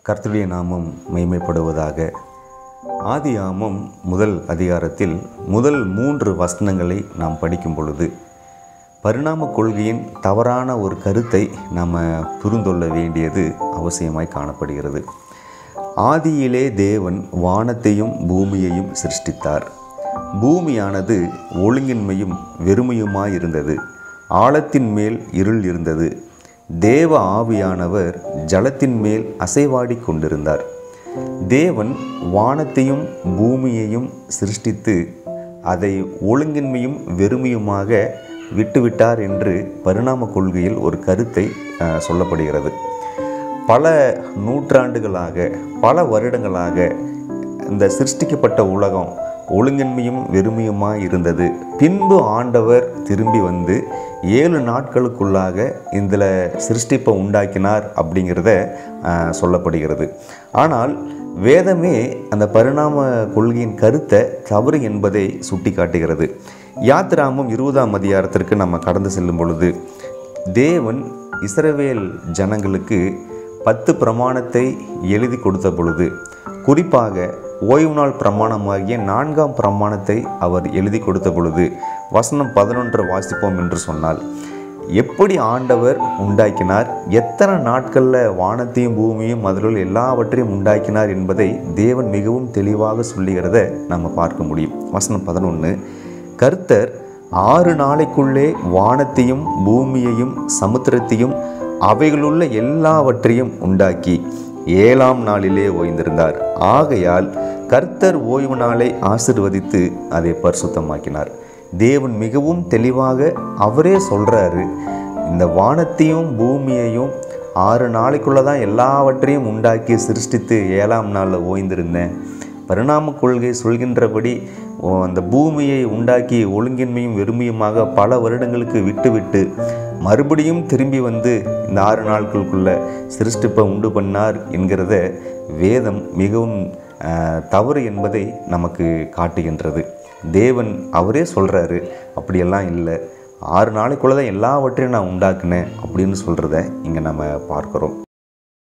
கர்த்தருடைய நாமம் மகிமைப்படுவதாக. ஆதியாகமம் முதல் அதிகாரத்தில் முதல் 3 வசனங்களை நாம் படிக்கும் பொழுது பரிணாம கொள்கையின் தவறான ஒரு கருத்தை நாம் புரிந்துகொள்ள வேண்டியது அவசியமாய் காணப்படுகிறது. ஆதியிலே தேவன் வானத்தையும் பூமியையும் சிருஷ்டித்தார். பூமியானது ஒழுங்கின்மையும் வெறுமையுமாயிருந்தது. ஆழத்தின் மேல் இருள் இருந்தது. தேவ ஆவியானவர் ஜலத்தின் மேல் அசைவாடி கொண்டிருந்தார். தேவன் வானத்தையும் பூமியையும் சிருஷ்டித்து அதை ஒழுங்கின்மையும் வெறுமையுமாக விட்டுவிட்டார் என்று பரிணாம கொள்கையில் ஒரு கருத்தை சொல்லப்படுகிறது. பல நூற்றாண்டுகளாக, பல வருடங்களாக இந்த சிருஷ்டிக்கப்பட்ட உலகம் ஒழுங்கின்மையும் வெறுமையுமாக இருந்தது. பின்பு ஆண்டவர் திரும்பி வந்து 7 நாட்களுக்குள்ளாக இதில் சிருஷ்டிப்பை உண்டாக்கினார் அப்படிங்கிறத சொல்லப்படுகிறது. ஆனால் வேதமே அந்த பரிணாம கொள்கையின் கருத்தை தவறு என்பதை சுட்டி காட்டுகிறது. யாத்திராகமம் 20ஆம் அதிகாரத்திற்கு நம்ம கடந்து செல்லும் பொழுது தேவன் இஸ்ரவேல் ஜனங்களுக்கு 10 பிரமாணத்தை எழுதி கொடுத்த பொழுது, குறிப்பாக ஓய்வு நாள் பிரமாணமாகிய 4ஆம் பிரமாணத்தை அவர் எழுதி கொடுத்த பொழுது வசனம் 11 வாசிப்போம் என்று சொன்னால், எப்படி ஆண்டவர் உண்டாக்கினார், எத்தனை நாட்களில் வானத்தையும் பூமியும் அதில் எல்லாவற்றையும் உண்டாக்கினார் என்பதை தேவன் மிகவும் தெளிவாக சொல்லுகிறத நம்ம பார்க்க முடியும். வசனம் 11, கர்த்தர் 6 நாளைக்குள்ளே வானத்தையும் பூமியையும் சமுத்திரத்தையும் அவைகளுள்ள எல்லாவற்றையும் உண்டாக்கி 7ஆம் நாளிலே ஓய்ந்திருந்தார். ஆகையால் கர்த்தர் ஓய்வு நாளை ஆசீர்வதித்து அதை பரிசுத்தமாக்கினார். தேவன் மிகவும் தெளிவாக அவரே சொல்கிறாரு, இந்த வானத்தையும் பூமியையும் 6 நாளைக்குள்ளே தான் எல்லாவற்றையும் உண்டாக்கி சிருஷ்டித்து 7ஆம் நாளில் ஓய்ந்திருந்தேன். பரிணாம கொள்கை சொல்கின்றபடி அந்த பூமியை உண்டாக்கி ஒழுங்கின்மையும் வெறுமையுமாக பல வருடங்களுக்கு விட்டுவிட்டு மறுபடியும் திரும்பி வந்து இந்த 6 நாட்களுக்குள்ள சிருஷ்டிப்பை உண்டு பண்ணார் என்கிறத வேதம் மிகவும் தவறு என்பதை நமக்கு காட்டுகின்றது. தேவன் அவரே சொல்கிறாரு, அப்படியெல்லாம் இல்லை, 6 நாளைக்குள்ளே தான் எல்லாவற்றையும் நான் உண்டாக்குனேன் அப்படின்னு சொல்கிறத இங்கே நம்ம பார்க்குறோம்.